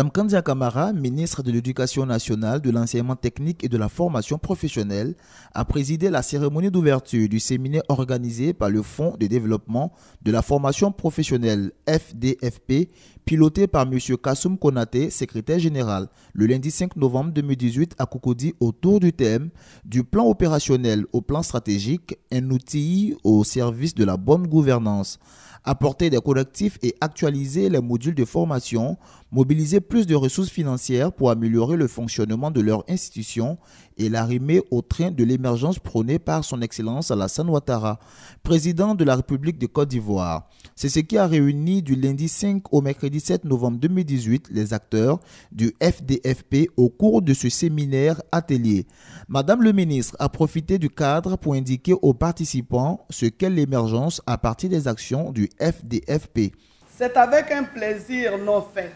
Madame Kandia Kamara, ministre de l'Éducation nationale, de l'enseignement technique et de la formation professionnelle, a présidé la cérémonie d'ouverture du séminaire organisé par le Fonds de développement de la formation professionnelle FDFP, piloté par M. Kassoum Konaté, secrétaire général, le lundi 5 novembre 2018 à Cocody autour du thème du plan opérationnel au plan stratégique, un outil au service de la bonne gouvernance. Apporter des collectifs et actualiser les modules de formation, mobiliser plus de ressources financières pour améliorer le fonctionnement de leur institution et l'arrimer au train de l'émergence prônée par son Excellence Alassane Ouattara, président de la République de Côte d'Ivoire. C'est ce qui a réuni du lundi 5 au mercredi 7 novembre 2018 les acteurs du FDFP au cours de ce séminaire atelier. Madame le ministre a profité du cadre pour indiquer aux participants ce qu'est l'émergence à partir des actions du FDFP. C'est avec un plaisir non fait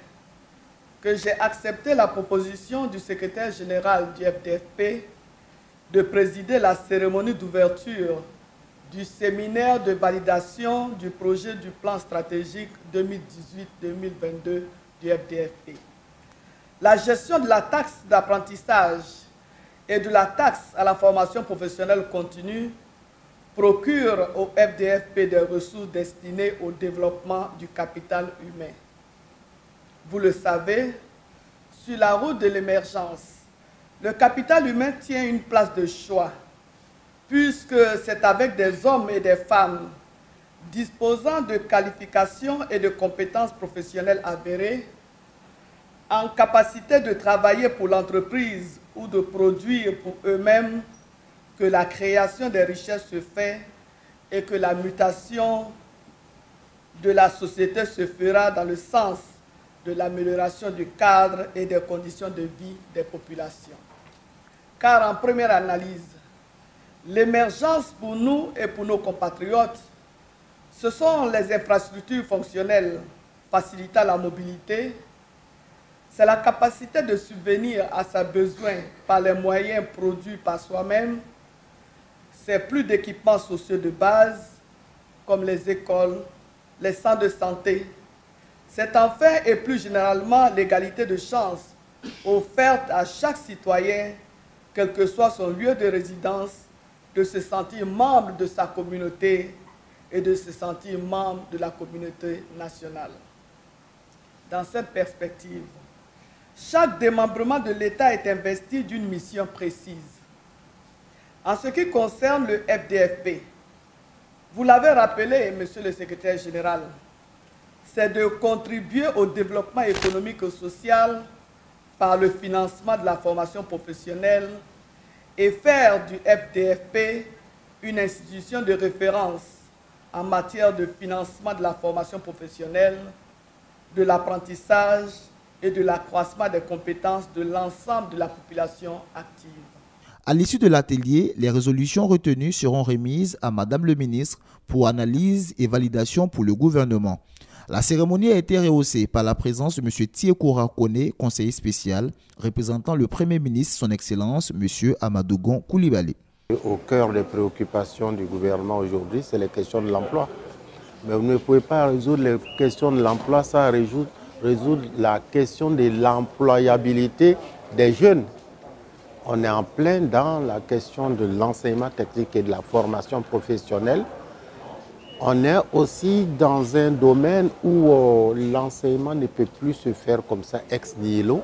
que j'ai accepté la proposition du secrétaire général du FDFP de présider la cérémonie d'ouverture du séminaire de validation du projet du plan stratégique 2018-2022 du FDFP. La gestion de la taxe d'apprentissage et de la taxe à la formation professionnelle continue procure au FDFP des ressources destinées au développement du capital humain. Vous le savez, sur la route de l'émergence, le capital humain tient une place de choix, puisque c'est avec des hommes et des femmes disposant de qualifications et de compétences professionnelles avérées, en capacité de travailler pour l'entreprise ou de produire pour eux-mêmes, que la création des richesses se fait et que la mutation de la société se fera dans le sens de l'amélioration du cadre et des conditions de vie des populations. Car en première analyse, l'émergence pour nous et pour nos compatriotes, ce sont les infrastructures fonctionnelles facilitant la mobilité, c'est la capacité de subvenir à ses besoins par les moyens produits par soi-même, c'est plus d'équipements sociaux de base, comme les écoles, les centres de santé. C'est enfin et plus généralement l'égalité de chance offerte à chaque citoyen, quel que soit son lieu de résidence, de se sentir membre de sa communauté et de se sentir membre de la communauté nationale. Dans cette perspective, chaque démembrement de l'État est investi d'une mission précise. En ce qui concerne le FDFP, vous l'avez rappelé, Monsieur le Secrétaire général, c'est de contribuer au développement économique et social par le financement de la formation professionnelle et faire du FDFP une institution de référence en matière de financement de la formation professionnelle, de l'apprentissage et de l'accroissement des compétences de l'ensemble de la population active. À l'issue de l'atelier, les résolutions retenues seront remises à Madame le ministre pour analyse et validation pour le gouvernement. La cérémonie a été rehaussée par la présence de M. Tiekoura Kone, conseiller spécial, représentant le Premier ministre, son Excellence, M. Amadougon Koulibaly. Au cœur des préoccupations du gouvernement aujourd'hui, c'est les questions de l'emploi. Mais vous ne pouvez pas résoudre les questions de l'emploi sans résoudre la question de l'employabilité des jeunes. On est en plein dans la question de l'enseignement technique et de la formation professionnelle. On est aussi dans un domaine où l'enseignement ne peut plus se faire comme ça ex nihilo.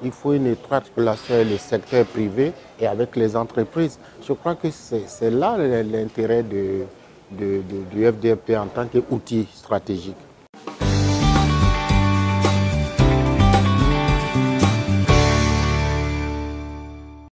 Il faut une étroite relation avec le secteur privé et avec les entreprises. Je crois que c'est là l'intérêt du FDFP en tant qu'outil stratégique.